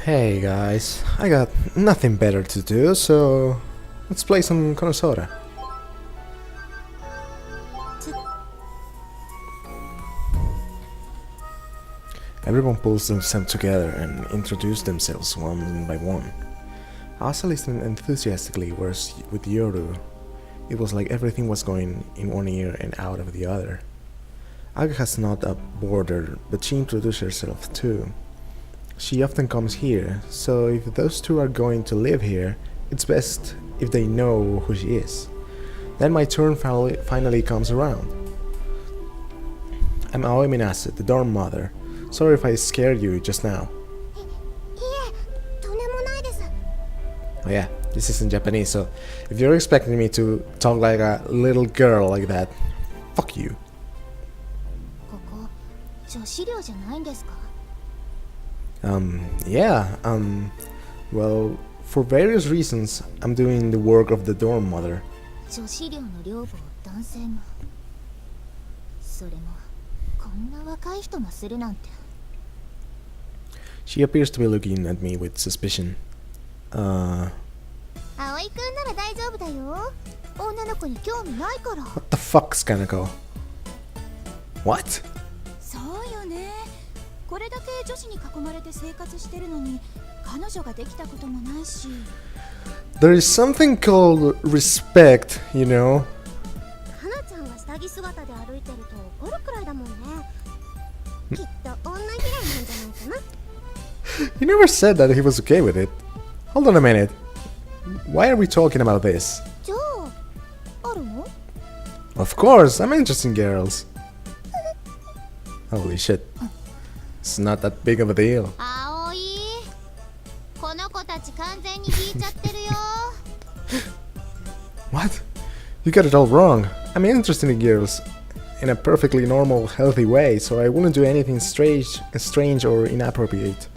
Hey guys, I got nothing better to do, so let's play some Konosora. Everyone pulls themselves together and introduces themselves one by one. Asa listened enthusiastically, whereas with Yoru, it was like everything was going in one ear and out of the other. Aga has not a border, but she introduced herself too. She often comes here, so if those two are going to live here, it's best if they know who she is. Then my turn finally comes around. I'm Aoi Minase, the dorm mother. Sorry if I scared you just now. Oh yeah, this is in Japanese, so if you're expecting me to talk like a little girl like that, fuck you. Well, for various reasons, I'm doing the work of the dorm mother. She appears to be looking at me with suspicion. What the fuck, Kanako? What? There is something called respect, you know. You never said that he was okay with it. Hold on a minute. Why are we talking about this? Of course, I'm interested in girls. Holy shit. It's not that big of a deal. What? You got it all wrong. I'm interested in girls in a perfectly normal, healthy way, so I wouldn't do anything strange or inappropriate.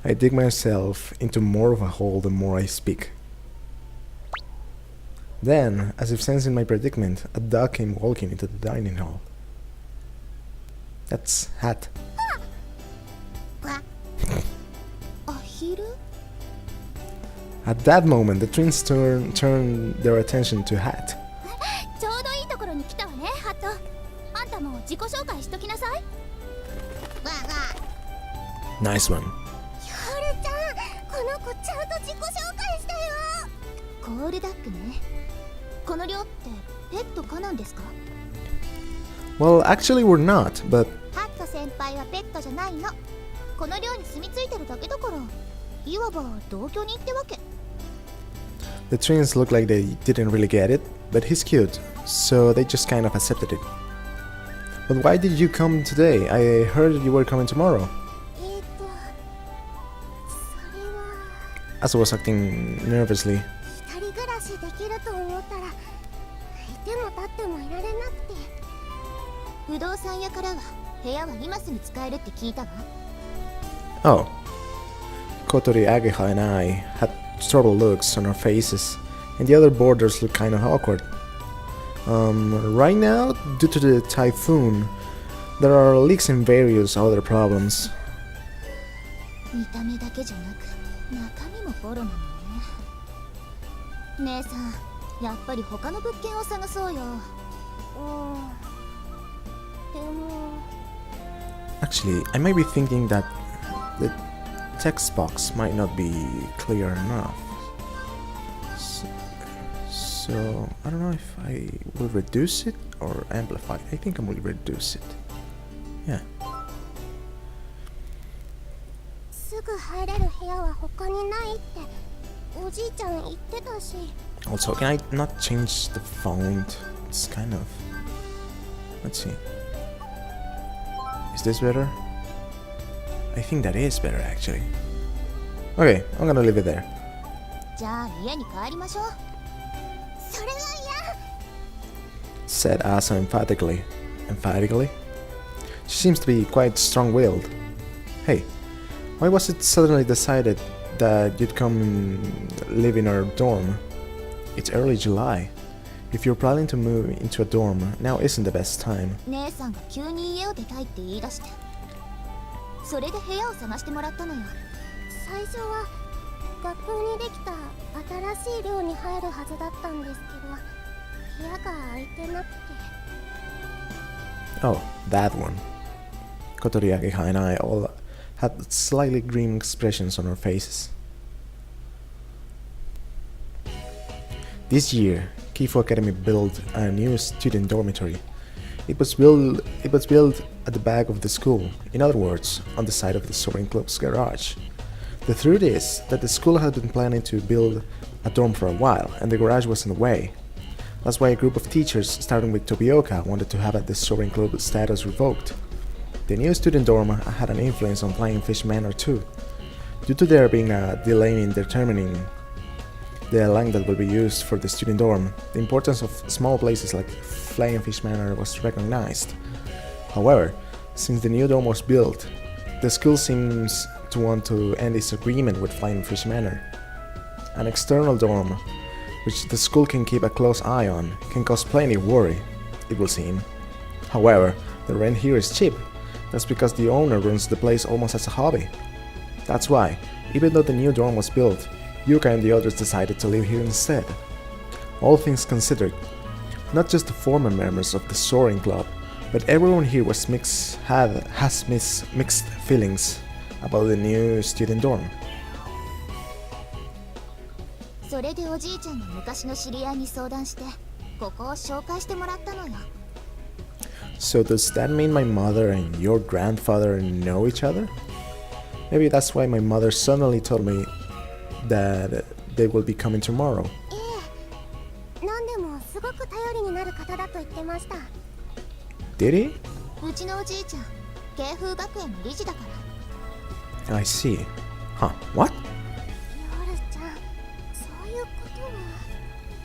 I dig myself into more of a hole the more I speak. Then, as if sensing my predicament, a dog came walking into the dining hall. That's Hat. At that moment, the twins turned their attention to Hat. Nice one. Well, actually we're not, but the twins look like they didn't really get it, but he's cute, so they just kind of accepted it. But why did you come today? I heard you were coming tomorrow. Asa was acting nervously. Oh. Kotori, Ageha and I had troubled looks on our faces, and the other boarders looked kind of awkward. Right now, due to the typhoon, there are leaks and various other problems. Actually, I might be thinking that the text box might not be clear enough. So I don't know if I will reduce it or amplify it. I think I will reduce it. Yeah. Also, can I not change the font? It's kind of... Let's see. Is this better? I think that is better, actually. Okay, I'm gonna leave it there. Said Asa emphatically. She seems to be quite strong-willed. Hey, why was it suddenly decided that you'd come live in our dorm? It's early July. If you're planning to move into a dorm, now isn't the best time. 姉さんが急に家を出たいって言い出して、それで部屋を探してもらったのよ。最初は学校にできた新しい寮に入るはずだったんですけど、部屋が空いてなくて。 Oh, that one. Kotoriageha and I all had slightly grim expressions on our faces. This year, Kifo Academy built a new student dormitory. It was built at the back of the school, in other words, on the side of the Soaring Club's garage. The truth is that the school had been planning to build a dorm for a while, and the garage was in the way. That's why a group of teachers, starting with Tobioka, wanted to have the Soaring Club status revoked. The new student dorm had an influence on Flying Fish Manor too, due to there being a delay in determining the land that will be used for the student dorm. The importance of small places like Flying Fish Manor was recognized. However, since the new dorm was built, the school seems to want to end its agreement with Flying Fish Manor. An external dorm, which the school can keep a close eye on, can cause plenty of worry, it will seem. However, the rent here is cheap. That's because the owner runs the place almost as a hobby. That's why, even though the new dorm was built, Yuka and the others decided to live here instead. All things considered, not just the former members of the Soaring Club, but everyone here has mixed feelings about the new student dorm. それでおじいちゃんの昔の知り合いに相談して、ここを紹介してもらったのよ。So does that mean my mother and your grandfather know each other? Maybe that's why my mother suddenly told me that they will be coming tomorrow. 何でもすごく頼りになる方だと言ってました。 Did he? うちのおじいちゃん、慶風学園の理事だから。I see. Huh, what? 夜ちゃん、そういうことは。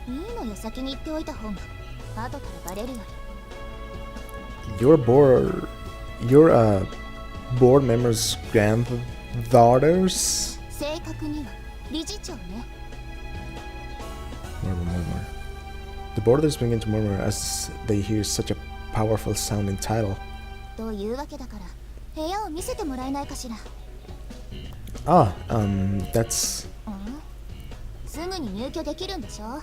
いいのよ、先に言っておいた方が後からバレるより。You're board member's granddaughters? 正確には理事長ね。Murmur. The boarders begin to murmur as they hear such a powerful sounding title. というわけだから部屋を見せてもらえないかしら。That's... すぐに入居できるんでしょ。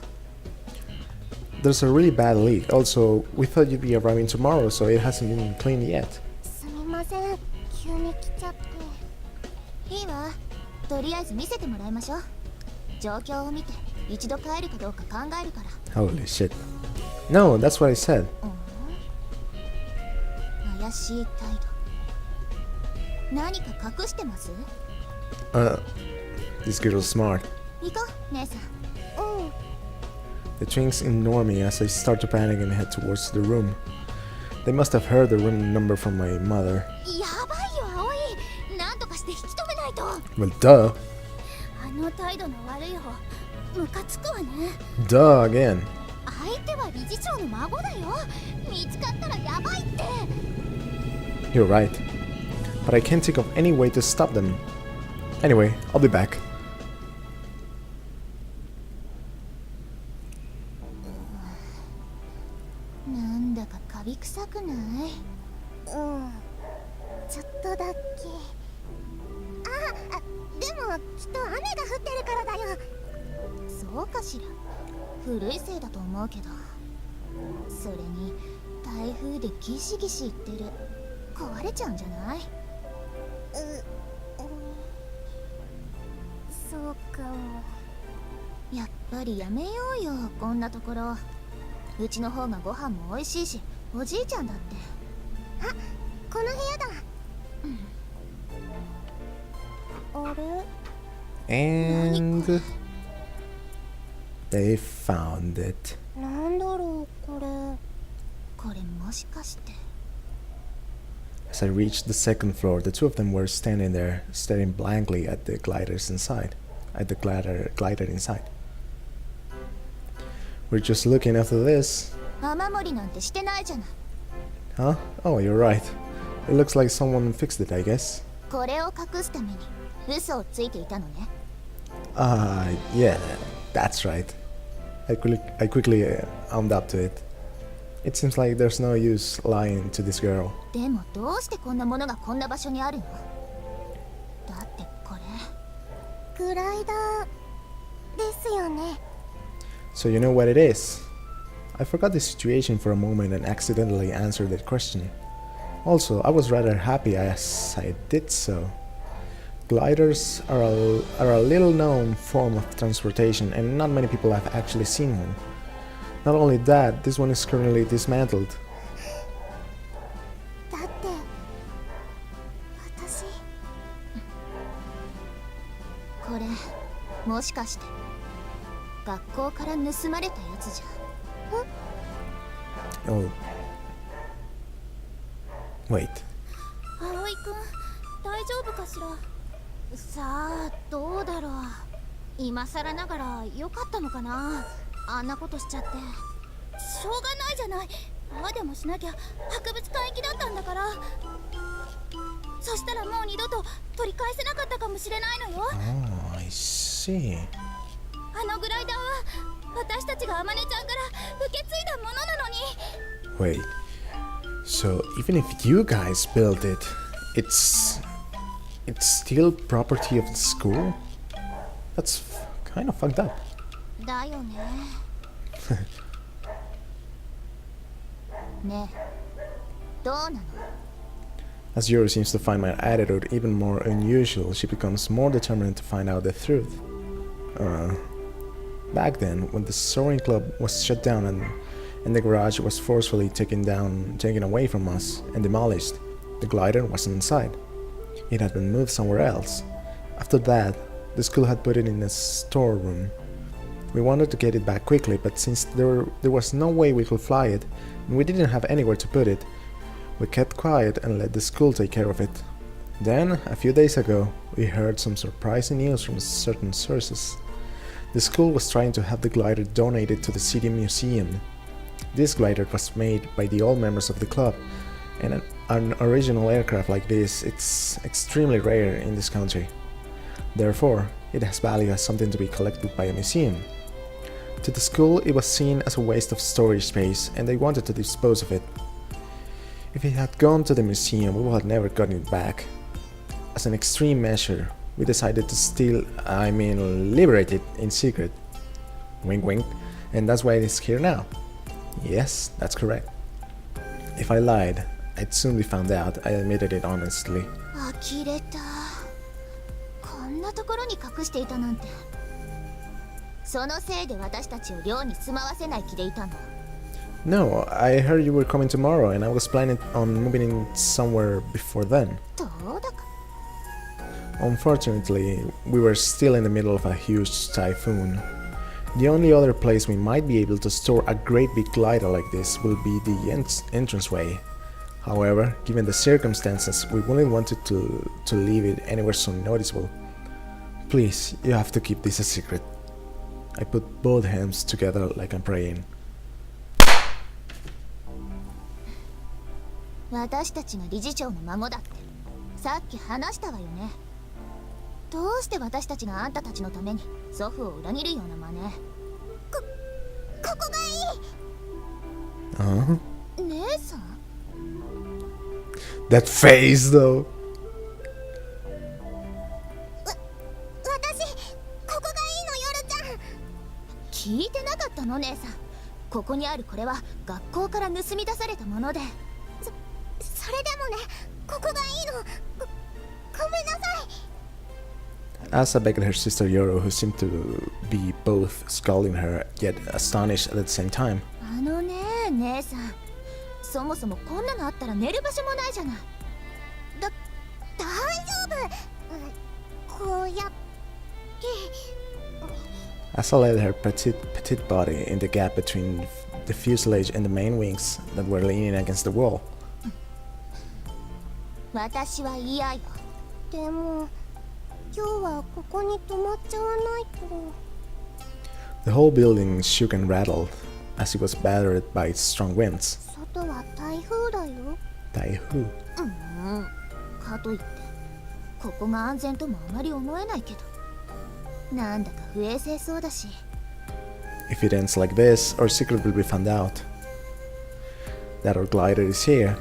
There's a really bad leak. Also, we thought you'd be arriving tomorrow, so it hasn't been cleaned yet. すみません、急に来ちゃって。いいわ。とりあえず見せてもらいましょう。状況を見て一度帰るかどうか考えるから。Holy shit. No, that's what I said. 怪しい態度。何か隠してます？ This girl is smart. 行こう、姉さん。The twins ignore me as I start to panic and head towards the room. They must have heard the room number from my mother. やばいよ、葵。なんとかして引き止めないと。Well, duh. あの態度の悪い方、ムカつくわね。Duh again. 相手は理事長の孫だよ。見つかったらやばいって。You're right. But I can't think of any way to stop them. Anyway, I'll be back. なんだかカビ臭くない？ちょっとだけ。でもきっと雨が降ってるからだよ。そうかしら。古いせいだと思うけど。それに台風でギシギシ言ってる。壊れちゃうんじゃない？そうかも。やっぱりやめようよ、こんなところ。うちの方がご飯も美味しいし、おじいちゃんだって。あ、この部屋だ。あれ？ And they found it. なんだろうこれ。これもしかして。As I reached the second floor, the two of them were standing there, staring blankly at the gliders inside. At the glider inside. We're just looking after this. 雨漏りなんてしてないじゃない。 Huh? Oh, you're right. It looks like someone fixed it, I guess. これを隠すために嘘をついていたのね。Yeah, that's right. I quickly owned up to it. It seems like there's no use lying to this girl. でもどうしてこんなものがこんな場所にあるの？だってこれグライダーですよね。 So you know what it is? I forgot the situation for a moment and accidentally answered that question. Also, I was rather happy as I did so. Gliders are a little known form of transportation and not many people have actually seen one. Not only that, this one is currently dismantled. だって私これもしかして学校から盗まれたやつじゃ。 Oh. Wait. 葵くん大丈夫かしら。さあどうだろう。今更ながら良かったのかな、あんなことしちゃって。しょうがないじゃない。ああでもしなきゃ博物館行きだったんだから。そしたらもう二度と取り返せなかったかもしれないのよ。 Oh, I see. あのグライダーは私たちがあまねちゃんから受け継いだものなのに。 Wait. So even if you guys built it, it's still property of the school? That's kind of fucked up. だよね。ねえどうなの？ As Yuri seems to find my attitude even more unusual, she becomes more determined to find out the truth. Back then, when the soaring club was shut down and the garage was forcefully taken away from us and demolished, the glider wasn't inside. It had been moved somewhere else. After that, the school had put it in a storeroom. We wanted to get it back quickly, but since there was no way we could fly it, and we didn't have anywhere to put it, we kept quiet and let the school take care of it. Then, a few days ago, we heard some surprising news from certain sources. The school was trying to have the glider donated to the city museum. This glider was made by the old members of the club, and an original aircraft like this, it's extremely rare in this country. Therefore, it has value as something to be collected by a museum. To the school, it was seen as a waste of storage space, and they wanted to dispose of it. If it had gone to the museum, we would have never gotten it back. As an extreme measure, we decided to liberate it in secret. Wink wink, and that's why it is here now. Yes, that's correct. If I lied, I'd soon be found out. I admitted it honestly. 呆れた。こんなところに隠していたなんて。そのせいで私たちを寮に住まわせない気でいたの。 No, I heard you were coming tomorrow and I was planning on moving in somewhere before then. どうだか。 Unfortunately, we were still in the middle of a huge typhoon. The only other place we might be able to store a great big glider like this will be the entranceway. However, given the circumstances, we wouldn't want to leave it anywhere so noticeable. Please, you have to keep this a secret. I put both hands together like I'm praying. 私たちが理事長の孫だってさっき話したわよね。どうして私たちがあんたたちのために祖父を裏切るような真似。ここがいい。姉さん That face though. 私ここがいいの、夜ちゃん。聞いてなかったの姉さん。ここにあるこれは学校から盗み出されたもので。それでもね、ここがいいの。ごめんなさい。 Asa begged her sister Yoru, who seemed to be both scolding her yet astonished at the same time. あのね姉さん、そもそもこんなのあったら寝る場所もないじゃない。大丈夫。こうやって。 Asa laid her petite body in the gap between the fuselage and the main wings that were leaning against the wall. 私は嫌よ。でも今日はここに泊まっちゃわないと。 The whole building shook and rattled as it was battered by its strong winds. 外は台風だよ。 Taihu. かといってここが安全ともあまり思えないけど、なんだか不衛生そうだし。If it ends like this, our secret will be found out. That our glider is here.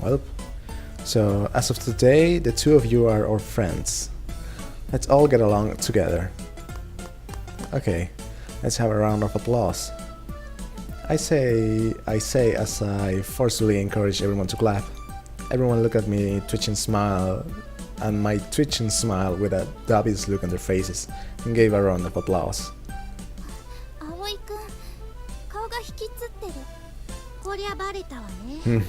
Well, so as of today, the two of you are our friends. Let's all get along together. Okay, let's have a round of applause. I say as I forcefully encourage everyone to clap. Everyone look at me, twitch and smile, and my twitch and smile with a dubious look on their faces, and gave a round of applause. 葵くん、顔が引きつってる。こりゃバレたわね。よ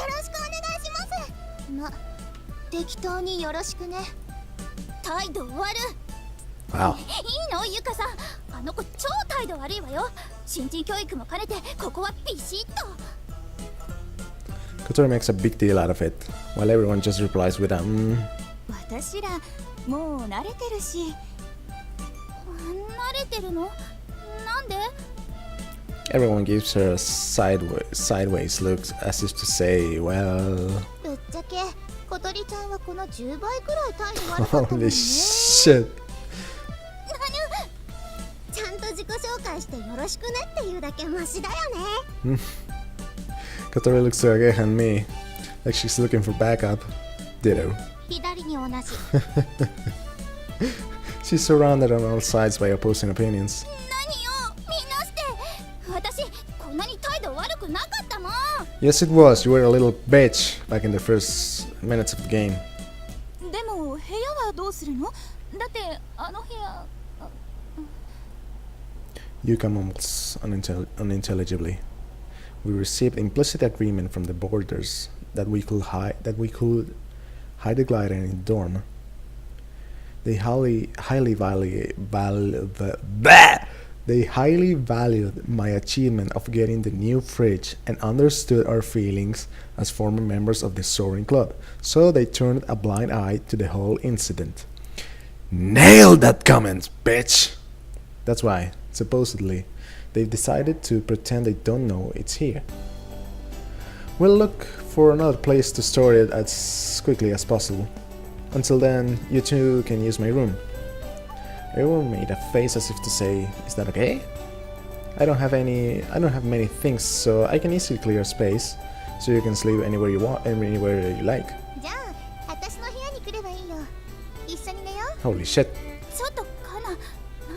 ろしくお願いします。適当によろしくね。態度悪い。Wow. いいのゆかさん、あの子超態度悪いわよ。新人教育も兼ねてここはビシッと。Kotori makes a big deal out of it, while everyone just replies with a 私らもう慣れてるし。慣れてるの？なんで？ Everyone gives her a sideways look as if to say, well... ぶっちゃけ小鳥ちゃんはこの10倍くらい態度悪かったもんね。 Holy shit. ちゃんと自己紹介してよろしくねっていうだけマシだよね。Kotori looks to Age and me, like she's looking for backup. Ditto. 左に同じ。She's surrounded on all sides by opposing opinions. 何よ、みんなして。私こんなに態度悪くなかったもん。 Yes, it was. You were a little bitch back in the first minutes of the game. でも部屋はどうするの？だってあの部屋。Yuka mumbles unintelligibly. We received implicit agreement from the boarders that we could hide the glider in the dorm. They highly valued my achievement of getting the new fridge and understood our feelings as former members of the soaring club, so they turned a blind eye to the whole incident. Nailed that comment, bitch! That's why, supposedly, they've decided to pretend they don't know it's here. We'll look for another place to store it as quickly as possible. Until then, you two can use my room. Everyone made a face as if to say, is that okay? I don't have many things, so I can easily clear space, so you can sleep anywhere you want, anywhere you like. じゃあ、私の部屋に来ればいいよ。一緒に寝よう。 Holy shit. ちょっとカナ、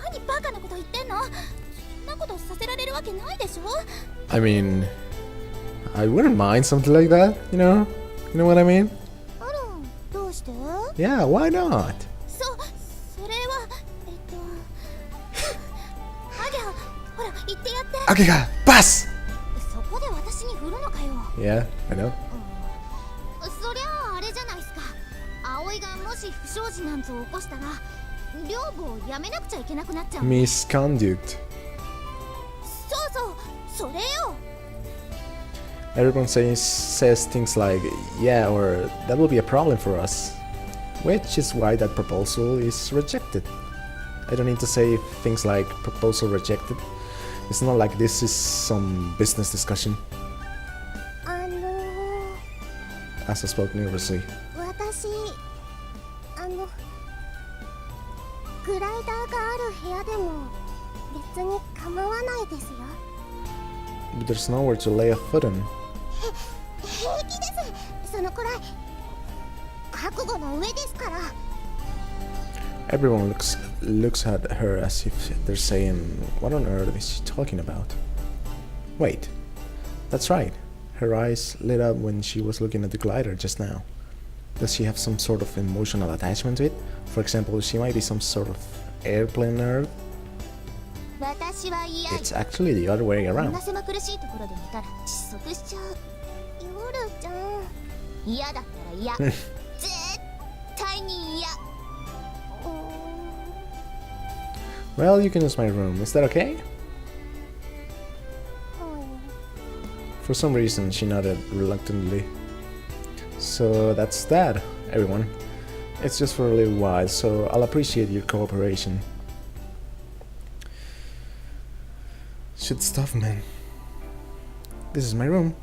何バカなこと言ってんの？そんなことさせられるわけないでしょ？ I mean, I wouldn't mind something like that, you know? You know what I mean? あら、どうして？ Yeah, why not? それはありゃ、ほら言ってやって。 Okay, pass! そこで私に振るのかよ。 Yeah, I know. そりゃああれじゃないですか。葵がもし不祥事なんぞ起こしたら、寮母を辞めなくちゃいけなくなっちゃう。Misconduct. それよ。 Everyone says things like, yeah, or that will be a problem for us. Which is why that proposal is rejected. I don't need to say things like proposal rejected. It's not like this is some business discussion. Asa spoke nervously. 私、グライダーがある部屋でも別に構わないですよ。 But there's nowhere to lay a foot in. 平気です。そのくらい覚悟の上ですから。 Everyone looks at her as if they're saying, what on earth is she talking about? Wait, that's right. Her eyes lit up when she was looking at the glider just now. Does she have some sort of emotional attachment to it? For example, she might be some sort of airplane nerd? 私は嫌い。 It's actually the other way こん around. な狭苦しいところで寝たら窒息しちゃう。夜ちゃん、嫌だったら嫌。絶対に嫌。Well, you can use my room. Is that okay? For some reason, she nodded reluctantly. So that's that, everyone. It's just for a little while, so I'll appreciate your cooperation. Shit stuff, man. This is my room.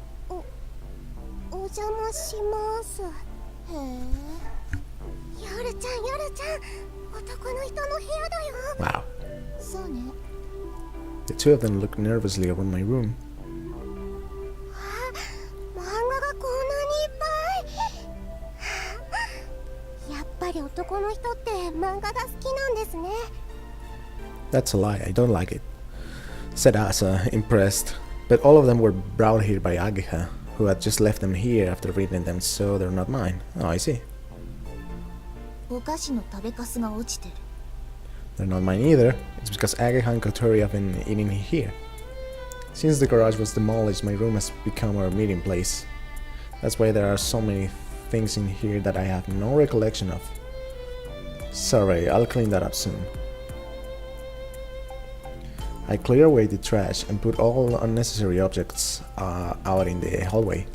お邪魔します。へえ。夜ちゃん男の人の部屋だよ Wow. そうね The two of them looked nervously around my room. 漫画がこんなにいっぱいやっぱり男の人って漫画が好きなんですね That's a lie, I don't like it, said Asa, impressed. But all of them were brought here by Ageha, who had just left them here after reading them, so they're not mine. Oh, I see. お菓子の食べかすが落ちてる They're not mine either. It's because Ageha and Kotori have been eating here. Since the garage was demolished, my room has become our meeting place. That's why there are so many things in here that I have no recollection of. Sorry, I'll clean that up soon. I clear away the trash and put all unnecessary objects out in the hallway.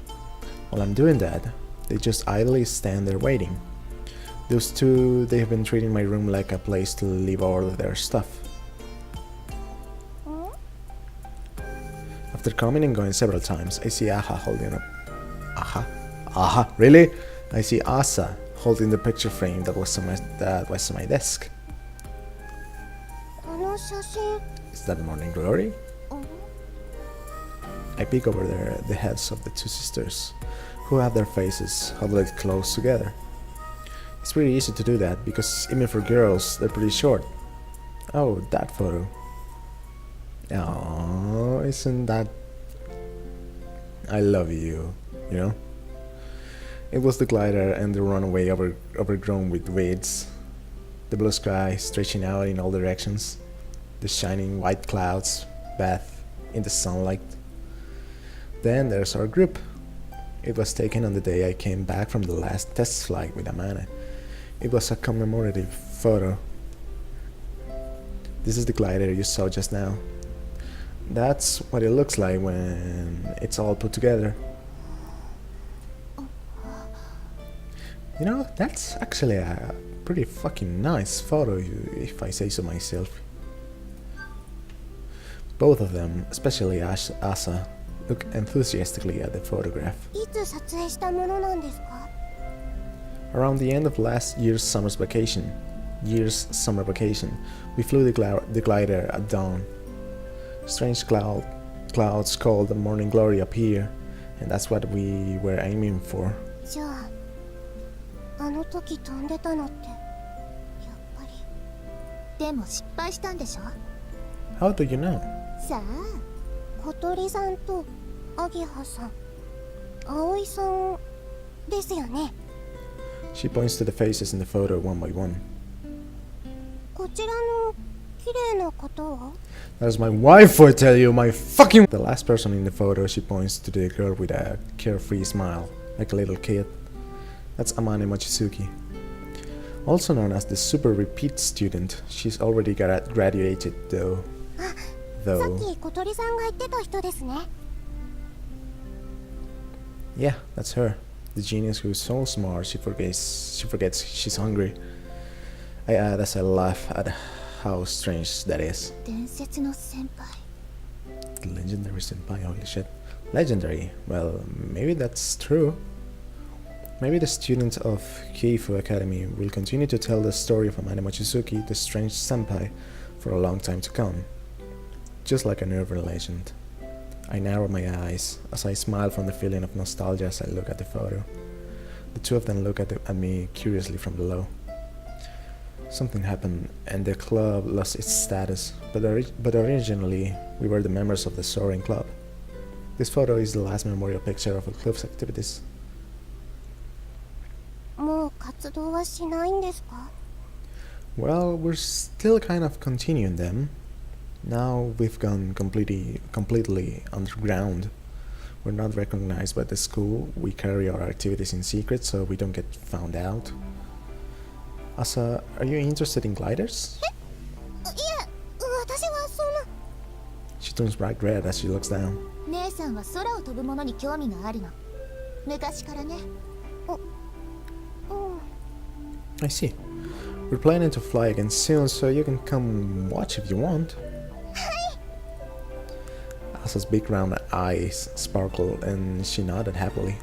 While I'm doing that, they just idly stand there waiting. Those two, they have been treating my room like a place to leave all of their stuff. After coming and going several times, I see Aha holding up. Aha, really? I see Asa holding the picture frame that was on my desk. この写真 Is that Morning Glory? I peek over the heads of the two sisters, who have their faces huddled close together. It's pretty easy to do that, because even for girls, they're pretty short. Oh, that photo. Oh, isn't that... I love you, you know? It was the glider and the runaway overgrown with weeds. The blue sky stretching out in all directions. The shining white clouds bathe in the sunlight. Then there's our group. It was taken on the day I came back from the last test flight with Amana. It was a commemorative photo. This is the glider you saw just now. That's what it looks like when it's all put together. You know, that's actually a pretty fucking nice photo, if I say so myself. Both of them, especially Asa, look enthusiastically at the photograph. いつ撮影したものなんですか Around the end of last year's summer vacation, we flew the glider at dawn. Strange clouds called the morning glory appear, and that's what we were aiming for. じゃああの時飛んでたのってやっぱりでも失敗したんでしょ How do you know? さあ小鳥さんとアゲハさん葵さんですよね She points to the faces in the photo one by one. こちらの綺麗な方は That's my wife, I tell you, my fucking... The last person in the photo, she points to the girl with a carefree smile, like a little kid. That's Amane Mochizuki. Also known as the super repeat student, she's already graduated though. さっき小鳥さんが言ってた人ですね Yeah, that's her. The genius who's so smart she forgets she's hungry. I add as I laugh at how strange that is. 伝説の先輩 The legendary senpai, holy shit. Legendary? Well, maybe that's true. Maybe the students of Keifu Academy will continue to tell the story of Amane Mochizuki, the strange senpai, for a long time to come. Just like an urban legend. I narrow my eyes as I smile from the feeling of nostalgia as I look at the photo. The two of them look at me curiously from below. Something happened and the club lost its status, but originally we were the members of the Soaring Club. This photo is the last memorial picture of the club's activities. もう活動はしないんですか Well, we're still kind of continuing them. Now we've gone completely underground. We're not recognized by the school. We carry our activities in secret so we don't get found out. Asa, are you interested in gliders? いえ私はそんな She turns bright red as she looks down. 姉さんは空を飛ぶものに興味があるの昔からね I see. We're planning to fly again soon, so you can come watch if you want. Asa's big round eyes sparkled and she nodded happily.